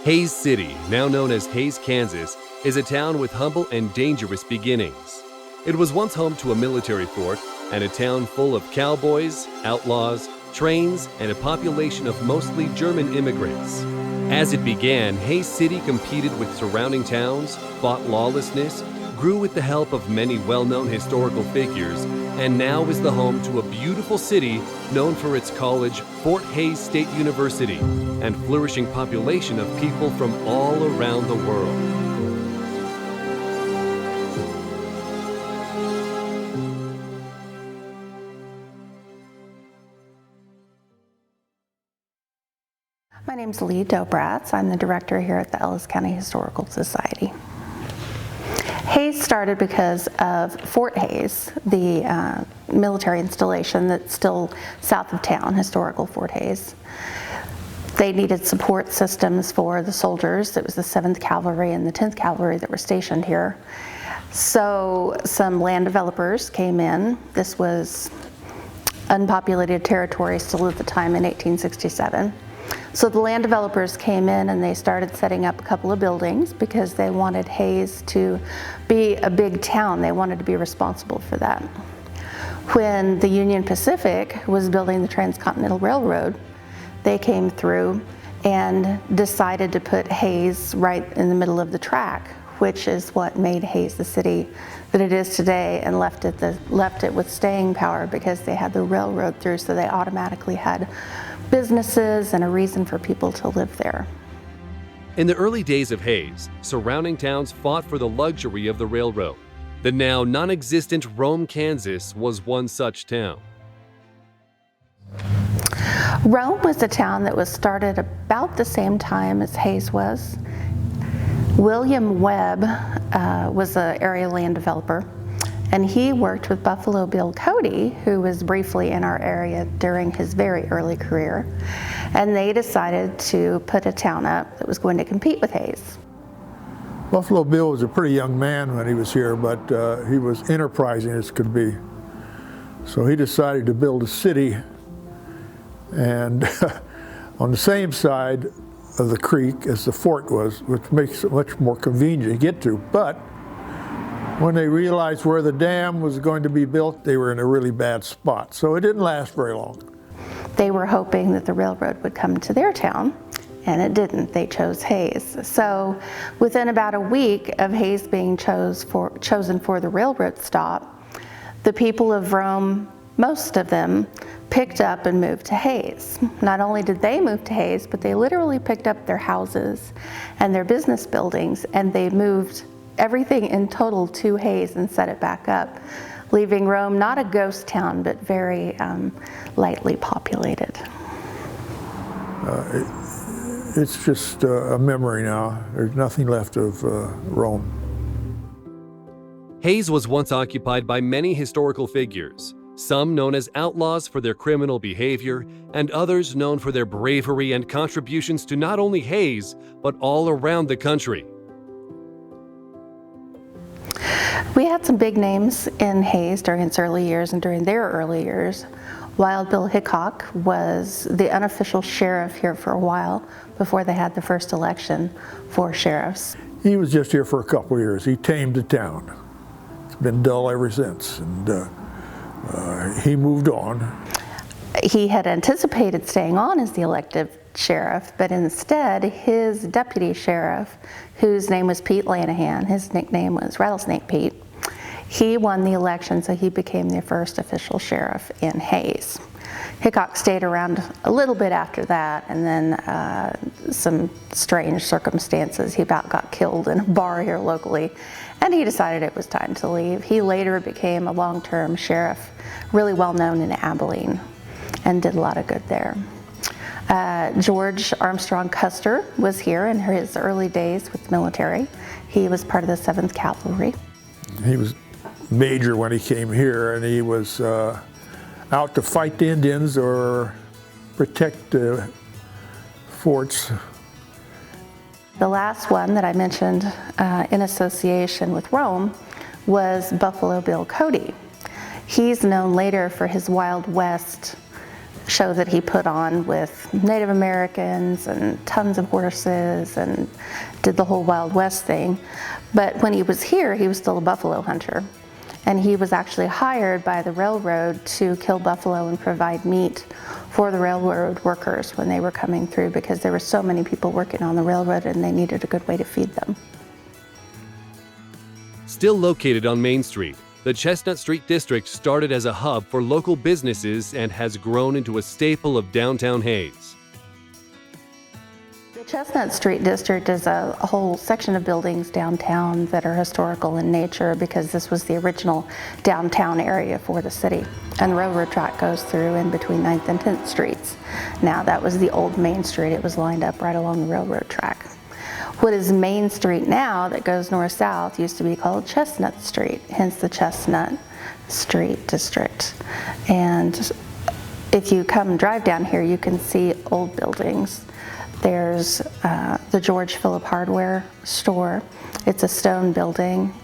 Haze City, now known as Haze, Kansas, is a town with humble and dangerous beginnings. It was once home to a military fort and a town full of cowboys, outlaws, trains, and a population of mostly German immigrants. As it began, Haze City competed with surrounding towns, fought lawlessness, grew with the help of many well-known historical figures, and now is the home to a beautiful city known for its college, Fort Hays State University, and flourishing population of people from all around the world. My name's Lee Dobratz. I'm the director here at the Ellis County Historical Society. Haze started because of Fort Hays, the military installation that's still south of town, historical Fort Hays. They needed support systems for the soldiers. It was the 7th Cavalry and the 10th Cavalry that were stationed here. So some land developers came in. This was unpopulated territory still at the time in 1867. So the land developers came in and they started setting up a couple of buildings because they wanted Haze to be a big town. They wanted to be responsible for that. When the Union Pacific was building the Transcontinental Railroad, they came through and decided to put Haze right in the middle of the track, which is what made Haze the city that it is today, and left it with staying power because they had the railroad through, so they automatically had businesses and a reason for people to live there. In the early days of Haze, surrounding towns fought for the luxury of the railroad. The now non-existent Rome, Kansas was one such town. Rome was a town that was started about the same time as Haze was. William Webb was an area land developer, and he worked with Buffalo Bill Cody, who was briefly in our area during his very early career, and they decided to put a town up that was going to compete with Haze. Buffalo Bill was a pretty young man when he was here, but he was enterprising as could be. So he decided to build a city, and on the same side of the creek as the fort was, which makes it much more convenient to get to. But when they realized where the dam was going to be built, they were in a really bad spot. So it didn't last very long. They were hoping that the railroad would come to their town, and it didn't. They chose Haze. So within about a week of Haze being chosen for the railroad stop, the people of Rome, most of them, picked up and moved to Haze. Not only did they move to Haze, but they literally picked up their houses and their business buildings, and they moved everything in total to Haze and set it back up, leaving Rome not a ghost town, but very lightly populated. It's just a memory now. There's nothing left of Rome. Haze was once occupied by many historical figures, some known as outlaws for their criminal behavior, and others known for their bravery and contributions to not only Haze, but all around the country. We had some big names in Haze during its early years and during their early years. Wild Bill Hickok was the unofficial sheriff here for a while before they had the first election for sheriffs. He was just here for a couple of years. He tamed the town. It's been dull ever since, and he moved on. He had anticipated staying on as the elected sheriff, but instead his deputy sheriff, whose name was Pete Lanahan, his nickname was Rattlesnake Pete, he won the election, so he became the first official sheriff in Haze. Hickok stayed around a little bit after that, and then some strange circumstances. He about got killed in a bar here locally, and he decided it was time to leave. He later became a long-term sheriff, really well known in Abilene, and did a lot of good there. George Armstrong Custer was here in his early days with the military. He was part of the 7th Cavalry. He was major when he came here, and he was out to fight the Indians or protect the forts. The last one that I mentioned in association with Rome was Buffalo Bill Cody. He's known later for his Wild West show that he put on with Native Americans and tons of horses and did the whole Wild West thing. But when he was here, he was still a buffalo hunter. And he was actually hired by the railroad to kill buffalo and provide meat for the railroad workers when they were coming through, because there were so many people working on the railroad and they needed a good way to feed them. Still located on Main Street, the Chestnut Street District started as a hub for local businesses and has grown into a staple of downtown Haze. The Chestnut Street District is a whole section of buildings downtown that are historical in nature, because this was the original downtown area for the city. And the railroad track goes through in between 9th and 10th Streets. Now that was the old Main Street. It was lined up right along the railroad track. What is Main Street now that goes north-south used to be called Chestnut Street, hence the Chestnut Street District. And if you come and drive down here, you can see old buildings. There's the George Phillip Hardware store. It's a stone building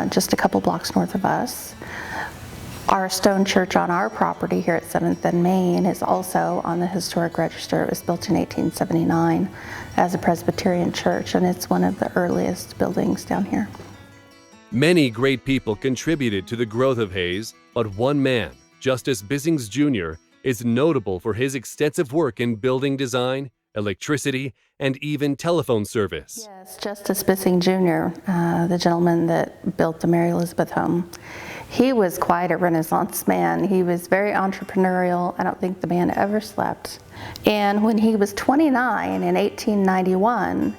just a couple blocks north of us. Our stone church on our property here at 7th and Main is also on the historic register. It was built in 1879 as a Presbyterian church, and it's one of the earliest buildings down here. Many great people contributed to the growth of Haze, but one man, Justice Bissings Jr., is notable for his extensive work in building design, electricity, and even telephone service. Yes, Justice Bissing Jr., the gentleman that built the Mary Elizabeth home. He was quite a Renaissance man. He was very entrepreneurial. I don't think the man ever slept. And when he was 29 in 1891,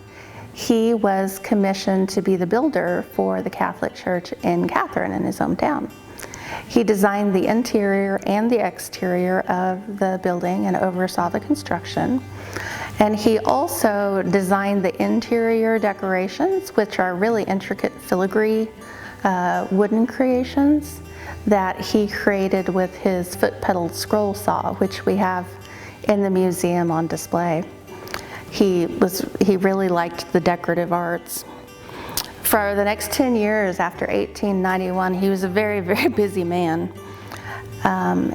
he was commissioned to be the builder for the Catholic Church in Catherine, in his hometown. He designed the interior and the exterior of the building and oversaw the construction. And he also designed the interior decorations, which are really intricate filigree wooden creations that he created with his foot-pedaled scroll saw, which we have in the museum on display. He really liked the decorative arts. For the next 10 years after 1891, he was a very, very busy man.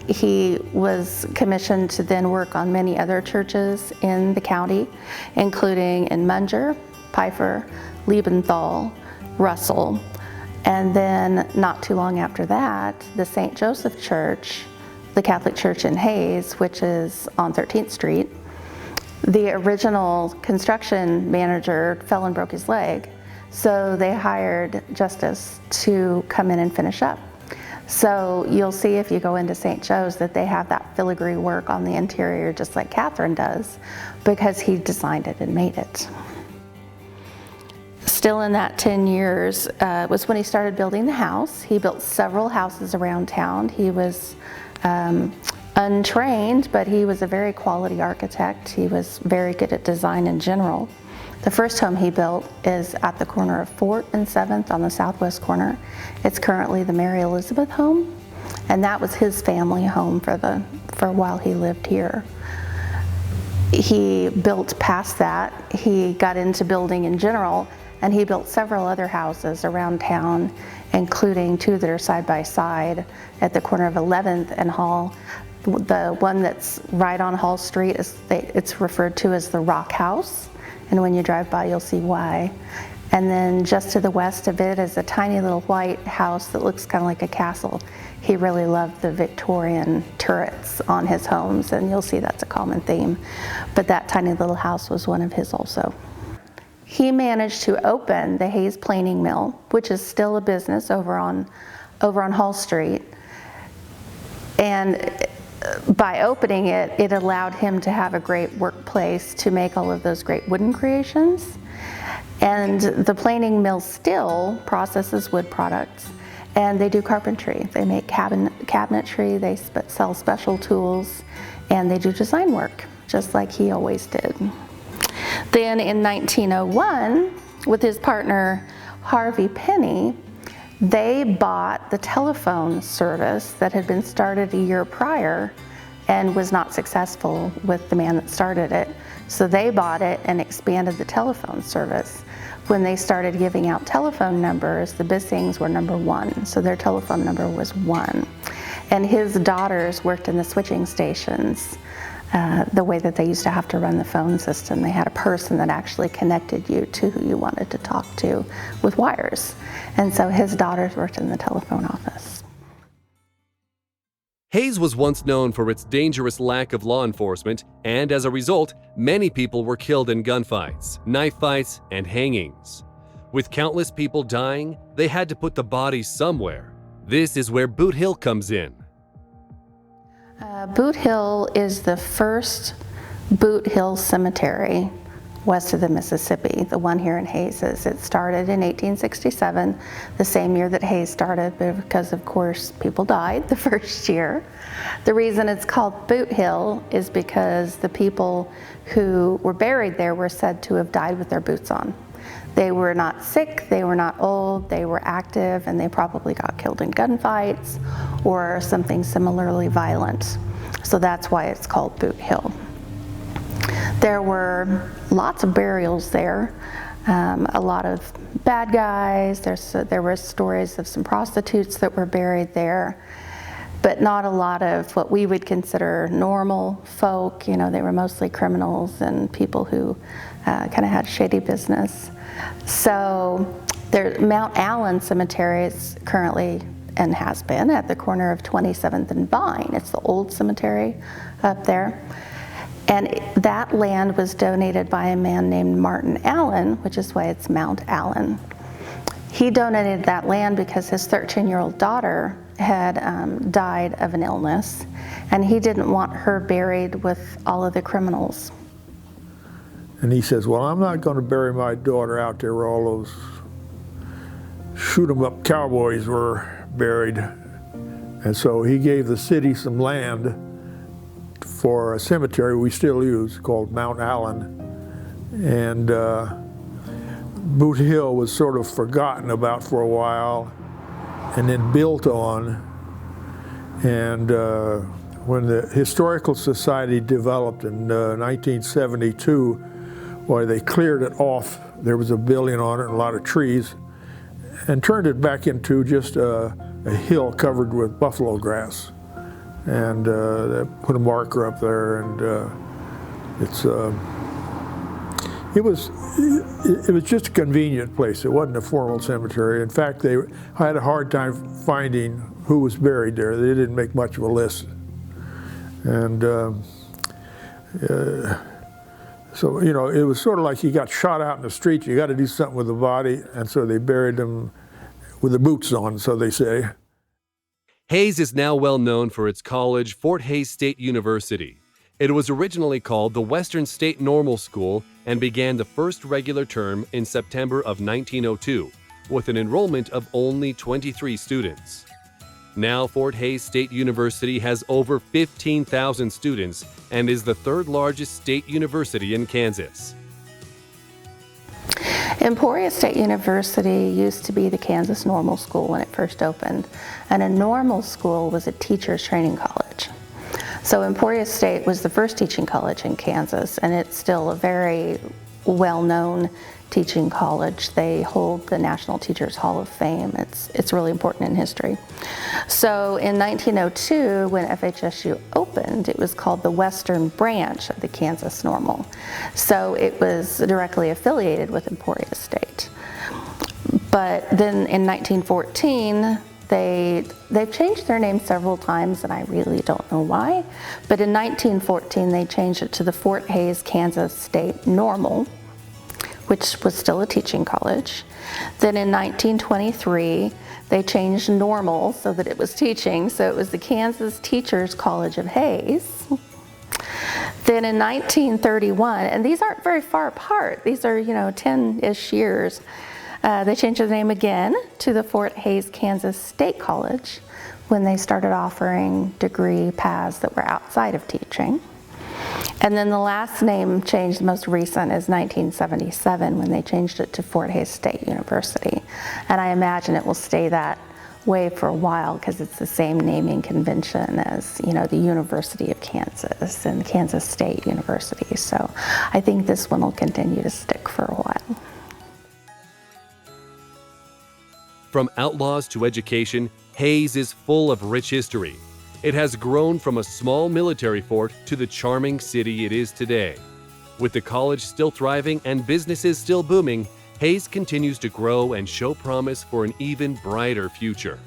He was commissioned to then work on many other churches in the county, including in Munger, Pfeiffer, Liebenthal, Russell, and then not too long after that, the St. Joseph Church, the Catholic Church in Haze, which is on 13th Street. The original construction manager fell and broke his leg, so they hired Justice to come in and finish up. So you'll see if you go into St. Joe's that they have that filigree work on the interior just like Catherine does, because he designed it and made it. Still in that 10 years was when he started building the house. He built several houses around town. He was untrained, but he was a very quality architect. He was very good at design in general. The first home he built is at the corner of 4th and 7th on the southwest corner. It's currently the Mary Elizabeth home, and that was his family home for a while he lived here. He built past that. He got into building in general, and he built several other houses around town, including two that are side by side at the corner of 11th and Hall. The one that's right on Hall Street, it's referred to as the Rock House, and when you drive by you'll see why. And then just to the west of it is a tiny little white house that looks kind of like a castle. He really loved the Victorian turrets on his homes, and you'll see that's a common theme. But that tiny little house was one of his also. He managed to open the Haze Planing Mill, which is still a business over on Hall Street. And by opening it, it allowed him to have a great workplace to make all of those great wooden creations. And the planing mill still processes wood products, and they do carpentry. They make cabinetry, they sell special tools, and they do design work, just like he always did. Then in 1901, with his partner Harvey Penny, they bought the telephone service that had been started a year prior and was not successful with the man that started it. So they bought it and expanded the telephone service. When they started giving out telephone numbers, the Bissings were number 1, so their telephone number was 1. And his daughters worked in the switching stations. The way that they used to have to run the phone system, they had a person that actually connected you to who you wanted to talk to with wires. And so his daughters worked in the telephone office. Haze was once known for its dangerous lack of law enforcement, and as a result, many people were killed in gunfights, knife fights, and hangings. With countless people dying, they had to put the bodies somewhere. This is where Boot Hill comes in. Boot Hill is the first Boot Hill cemetery west of the Mississippi, the one here in Haze. It started in 1867, the same year that Haze started, but because of course people died the first year. The reason it's called Boot Hill is because the people who were buried there were said to have died with their boots on. They were not sick, they were not old, they were active, and they probably got killed in gunfights or something similarly violent. So that's why it's called Boot Hill. There were lots of burials there, a lot of bad guys. There were stories of some prostitutes that were buried there, but not a lot of what we would consider normal folk. You know, they were mostly criminals and people who kind of had shady business. So Mount Allen Cemetery is currently, and has been, at the corner of 27th and Vine. It's the old cemetery up there. And that land was donated by a man named Martin Allen, which is why it's Mount Allen. He donated that land because his 13-year-old daughter had died of an illness, and he didn't want her buried with all of the criminals. And he says, well, I'm not going to bury my daughter out there where all those shoot-'em-up cowboys were buried. And so he gave the city some land for a cemetery we still use called Mount Allen. And Boot Hill was sort of forgotten about for a while and then built on. And when the Historical Society developed in 1972, well, they cleared it off. There was a building on it and a lot of trees, and turned it back into just a hill covered with buffalo grass. And they put a marker up there, and it was just a convenient place. It wasn't a formal cemetery. In fact, they had a hard time finding who was buried there. They didn't make much of a list. And so, you know, it was sort of like he got shot out in the street. You got to do something with the body, and so they buried him with the boots on, so they say. Haze is now well known for its college, Fort Hays State University. It was originally called the Western State Normal School and began the first regular term in September of 1902, with an enrollment of only 23 students. Now, Fort Hays State University has over 15,000 students and is the third largest state university in Kansas. Emporia State University used to be the Kansas Normal School when it first opened, and a normal school was a teacher's training college. So Emporia State was the first teaching college in Kansas, and it's still a very well-known teaching college. They hold the National Teachers Hall of Fame. It's really important in history. So in 1902, when FHSU opened, it was called the Western Branch of the Kansas Normal. So it was directly affiliated with Emporia State. But then in 1914, they've changed their name several times, and I really don't know why. But in 1914, they changed it to the Fort Hays Kansas State Normal, which was still a teaching college. Then in 1923, they changed normal so that it was teaching, so it was the Kansas Teachers College of Haze. Then in 1931, and these aren't very far apart, these are, 10-ish years, they changed the name again to the Fort Hays Kansas State College when they started offering degree paths that were outside of teaching. And then the last name change, the most recent, is 1977 when they changed it to Fort Hays State University. And I imagine it will stay that way for a while because it's the same naming convention as, the University of Kansas and Kansas State University. So I think this one will continue to stick for a while. From outlaws to education, Haze is full of rich history. It has grown from a small military fort to the charming city it is today. With the college still thriving and businesses still booming, Haze continues to grow and show promise for an even brighter future.